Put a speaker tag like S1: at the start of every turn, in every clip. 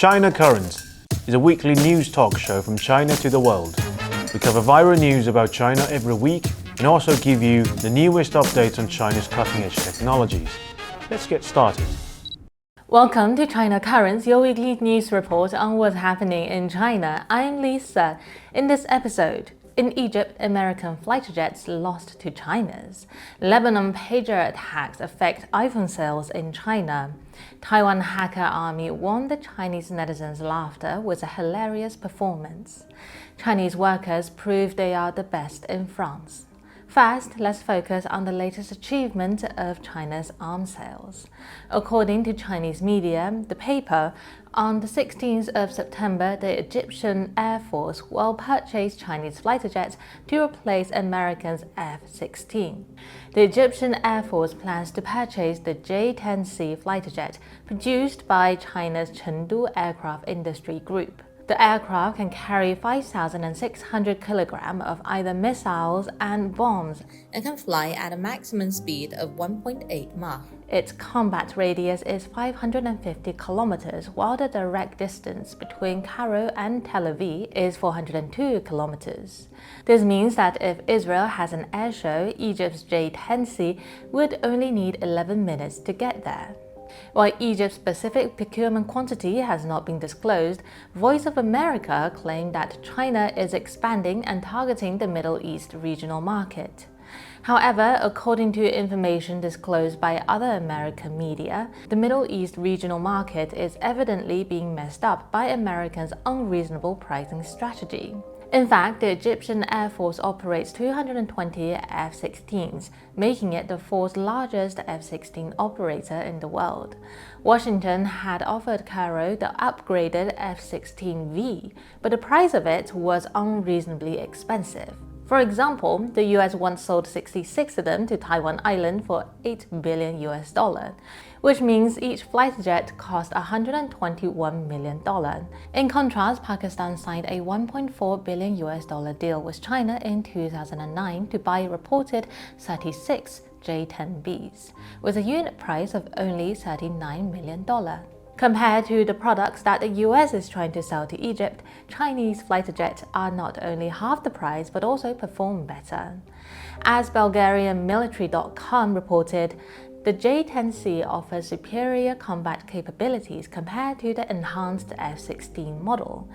S1: China Current is a weekly news talk show from China to the world. We cover viral news about China every week and also give you the newest updates on China's cutting-edge technologies. Let's get started.
S2: Welcome to China Currents, your weekly news report on what's happening in China. I'm Lisa. In this episode, in Egypt, American fighter jets lost to China's. Lebanon pager attacks affect iPhone sales in China. Taiwan hacker army won the Chinese netizens' laughter with a hilarious performance. Chinese workers prove they are the best in France. First, let's focus on the latest achievement of China's arms sales. According to Chinese media, the paper, on the 16th of September, the Egyptian Air Force will purchase Chinese fighter jets to replace Americans' F-16. The Egyptian Air Force plans to purchase the J-10C fighter jet produced by China's Chengdu Aircraft Industry Group. The aircraft can carry 5,600 kilograms of either missiles and bombs and can fly at a maximum speed of 1.8 Mach. Its combat radius is 550 kilometers, while the direct distance between Cairo and Tel Aviv is 402 kilometers. This means that if Israel has an air show, Egypt's J-10C would only need 11 minutes to get there. While Egypt's specific procurement quantity has not been disclosed, Voice of America claimed that China is expanding and targeting the Middle East regional market. However, according to information disclosed by other American media, the Middle East regional market is evidently being messed up by Americans' unreasonable pricing strategy. In fact, the Egyptian Air Force operates 220 F-16s, making it the fourth largest F-16 operator in the world. Washington had offered Cairo the upgraded F-16V, but the price of it was unreasonably expensive. For example, the US once sold 66 of them to Taiwan Island for $8 billion, which means each fighter jet cost $121 million. In contrast, Pakistan signed a $1.4 billion deal with China in 2009 to buy reported 36 J-10Bs, with a unit price of only $39 million. Compared to the products that the US is trying to sell to Egypt, Chinese fighter jets are not only half the price but also perform better. As BulgarianMilitary.com reported, the J-10C offers superior combat capabilities compared to the enhanced F-16 model,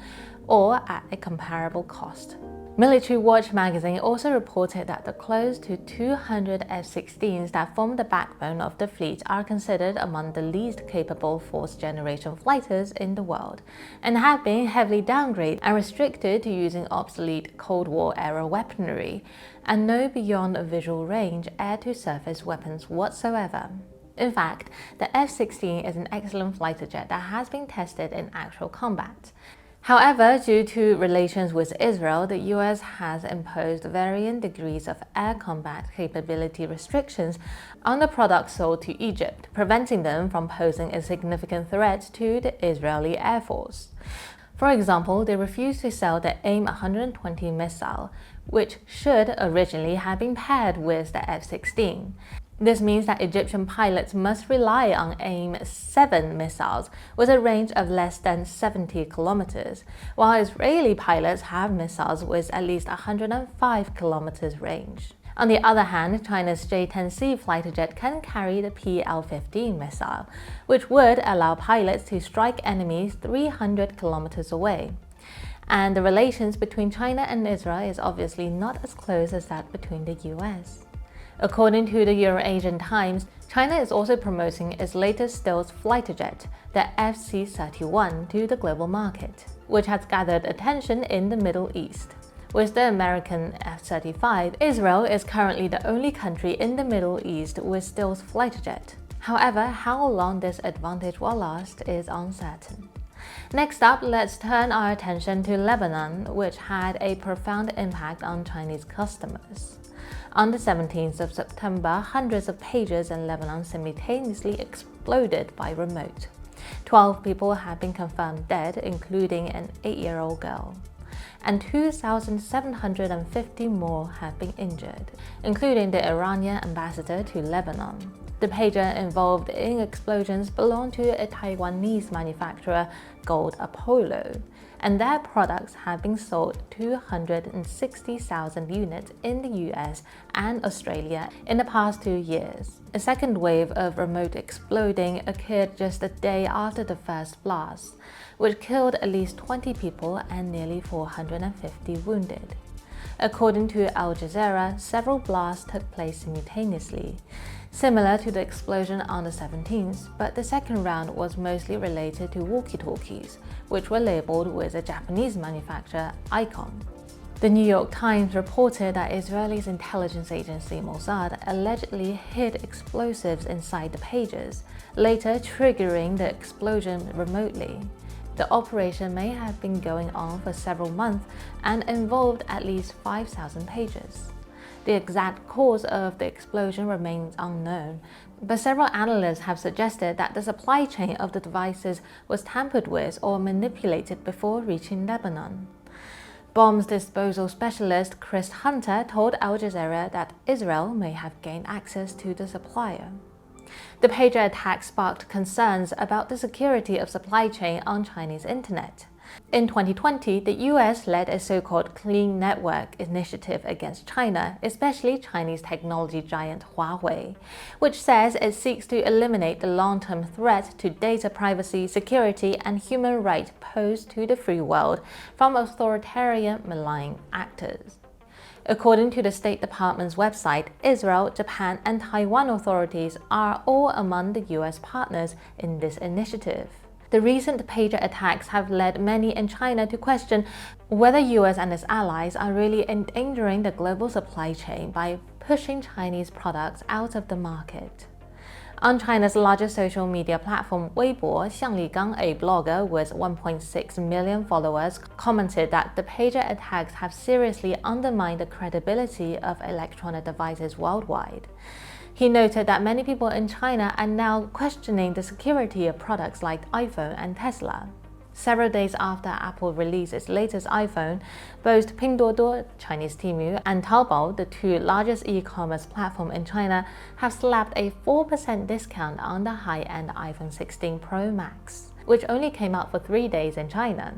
S2: or at a comparable cost. Military Watch magazine also reported that the close to 200 F-16s that form the backbone of the fleet are considered among the least capable fourth-generation fighters in the world, and have been heavily downgraded and restricted to using obsolete Cold War-era weaponry, and no beyond visual range air-to-surface weapons whatsoever. In fact, the F-16 is an excellent fighter jet that has been tested in actual combat. However, due to relations with Israel, the US has imposed varying degrees of air combat capability restrictions on the products sold to Egypt, preventing them from posing a significant threat to the Israeli Air Force. For example, they refused to sell the AIM-120 missile, which should originally have been paired with the F-16. This means that Egyptian pilots must rely on AIM-7 missiles with a range of less than 70 kilometers, while Israeli pilots have missiles with at least 105 kilometers range. On the other hand, China's J-10C fighter jet can carry the PL-15 missile, which would allow pilots to strike enemies 300 kilometers away. And the relations between China and Israel is obviously not as close as that between the US. According to the Eurasian Times, China is also promoting its latest stealth fighter jet, the FC-31, to the global market, which has gathered attention in the Middle East. With the American F-35, Israel is currently the only country in the Middle East with stealth fighter jet. However, how long this advantage will last is uncertain. Next up, let's turn our attention to Lebanon, which had a profound impact on Chinese customers. On the 17th of September, hundreds of pagers in Lebanon simultaneously exploded by remote. 12 people have been confirmed dead, including an 8-year-old girl. And 2,750 more have been injured, including the Iranian ambassador to Lebanon. The pager involved in explosions belonged to a Taiwanese manufacturer called Apollo, and their products have been sold 260,000 units in the US and Australia in the past 2 years. A second wave of remote exploding occurred just a day after the first blast, which killed at least 20 people and nearly 450 wounded. According to Al Jazeera, several blasts took place simultaneously, similar to the explosion on the 17th, but the second round was mostly related to walkie-talkies, which were labeled with a Japanese manufacturer, Icon. The New York Times reported that Israel's intelligence agency Mossad allegedly hid explosives inside the pagers, later triggering the explosion remotely. The operation may have been going on for several months and involved at least 5,000 pagers. The exact cause of the explosion remains unknown, but several analysts have suggested that the supply chain of the devices was tampered with or manipulated before reaching Lebanon. Bombs disposal specialist Chris Hunter told Al Jazeera that Israel may have gained access to the supplier. The pager attack sparked concerns about the security of supply chain on Chinese internet. In 2020, the US led a so-called Clean Network initiative against China, especially Chinese technology giant Huawei, which says it seeks to eliminate the long-term threat to data privacy, security, and human rights posed to the free world from authoritarian malign actors. According to the State Department's website, Israel, Japan, and Taiwan authorities are all among the US partners in this initiative. The recent pager attacks have led many in China to question whether US and its allies are really endangering the global supply chain by pushing Chinese products out of the market. On China's largest social media platform Weibo, Xiang Ligang, a blogger with 1.6 million followers, commented that the pager attacks have seriously undermined the credibility of electronic devices worldwide. He noted that many people in China are now questioning the security of products like iPhone and Tesla. Several days after Apple released its latest iPhone, both Pinduoduo, Chinese Temu, and Taobao, the two largest e-commerce platforms in China, have slapped a 4% discount on the high-end iPhone 16 Pro Max, which only came out for 3 days in China.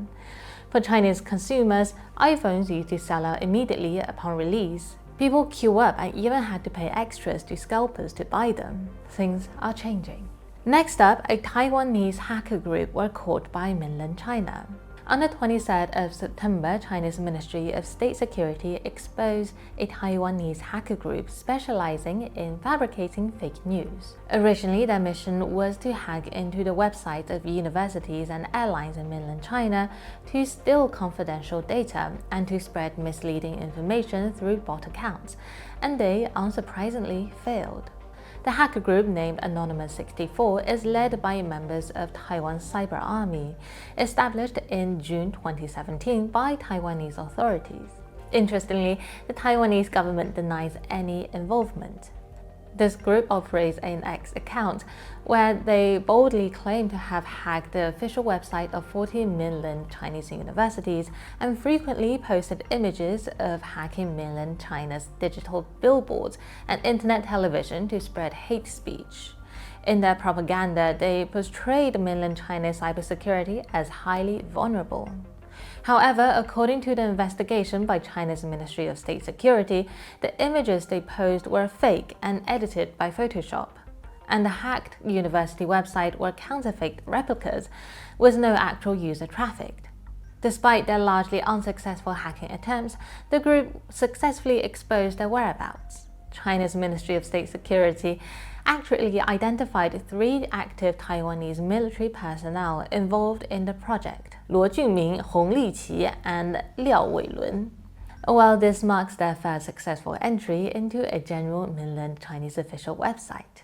S2: For Chinese consumers, iPhones usually sell out immediately upon release. People queue up and even had to pay extras to scalpers to buy them. Things are changing. Next up, a Taiwanese hacker group were caught by mainland China. On the 23rd of September, China's Ministry of State Security exposed a Taiwanese hacker group specializing in fabricating fake news. Originally, their mission was to hack into the websites of universities and airlines in mainland China to steal confidential data and to spread misleading information through bot accounts, and they unsurprisingly failed. The hacker group, named Anonymous 64, is led by members of Taiwan's Cyber Army, established in June 2017 by Taiwanese authorities. Interestingly, the Taiwanese government denies any involvement. This group operates an X account where they boldly claim to have hacked the official website of 40 mainland Chinese universities and frequently posted images of hacking mainland China's digital billboards and internet television to spread hate speech. In their propaganda, they portrayed mainland China's cybersecurity as highly vulnerable. However, according to the investigation by China's Ministry of State Security, the images they posed were fake and edited by Photoshop, and the hacked university website were counterfeit replicas with no actual user traffic. Despite their largely unsuccessful hacking attempts, the group successfully exposed their whereabouts. China's Ministry of State Security accurately identified 3 active Taiwanese military personnel involved in the project: Luo Junming, Hong Liqi, and Liao Weilun. While this marks their first successful entry into a general mainland Chinese official website.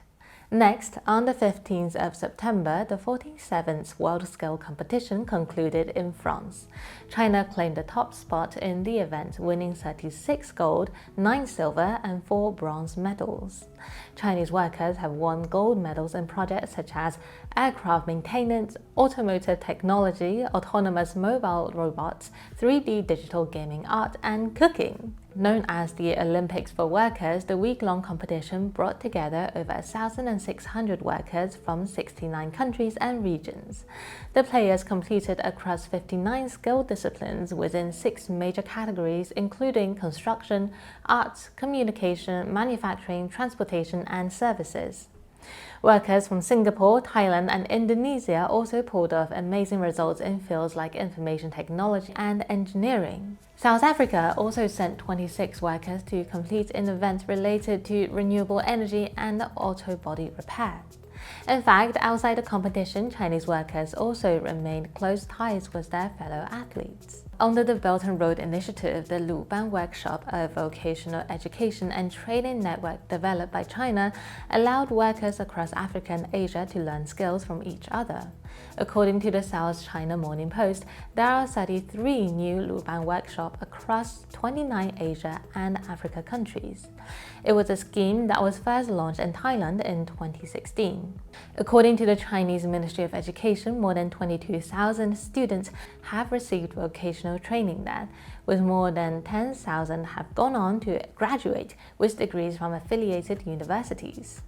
S2: Next, on the 15th of September, the 47th world-scale competition concluded in France. China claimed the top spot in the event, winning 36 gold, 9 silver, and 4 bronze medals. Chinese workers have won gold medals in projects such as aircraft maintenance, automotive technology, autonomous mobile robots, 3D digital gaming art, and cooking. Known as the Olympics for Workers, the week-long competition brought together over 1,600 workers from 69 countries and regions. The players competed across 59 skill disciplines within 6 major categories, including construction, arts, communication, manufacturing, transportation, and services. Workers from Singapore, Thailand, and Indonesia also pulled off amazing results in fields like information technology and engineering. South Africa also sent 26 workers to compete in events related to renewable energy and auto body repair. In fact, outside the competition, Chinese workers also remained close ties with their fellow athletes. Under the Belt and Road Initiative, the Luban Workshop, a vocational education and training network developed by China, allowed workers across Africa and Asia to learn skills from each other. According to the South China Morning Post, there are 33 new Luban workshops across 29 Asia and Africa countries. It was a scheme that was first launched in Thailand in 2016. According to the Chinese Ministry of Education, more than 22,000 students have received vocational training there, with more than 10,000 have gone on to graduate with degrees from affiliated universities.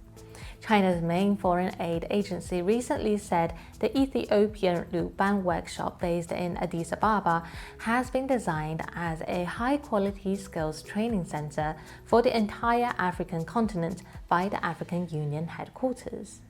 S2: China's main foreign aid agency recently said the Ethiopian Luban workshop based in Addis Ababa has been designed as a high-quality skills training center for the entire African continent by the African Union headquarters.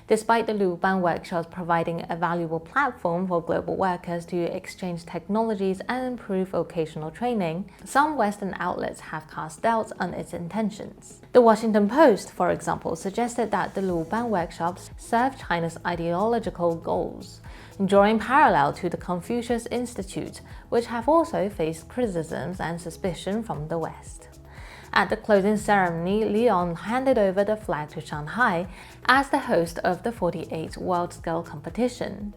S2: Despite the Luban workshops providing a valuable platform for global workers to exchange technologies and improve vocational training, some Western outlets have cast doubts on its intentions. The Washington Post, for example, suggested that the Luban workshops serve China's ideological goals, drawing parallel to the Confucius Institute, which have also faced criticisms and suspicion from the West. At the closing ceremony, Lyon handed over the flag to Shanghai as the host of the 48th World Skill Competition.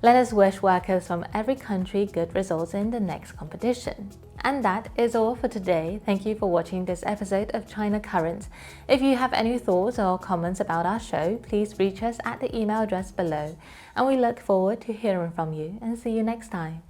S2: Let us wish workers from every country good results in the next competition. And that is all for today. Thank you for watching this episode of China Current. If you have any thoughts or comments about our show, please reach us at the email address below. And we look forward to hearing from you and see you next time.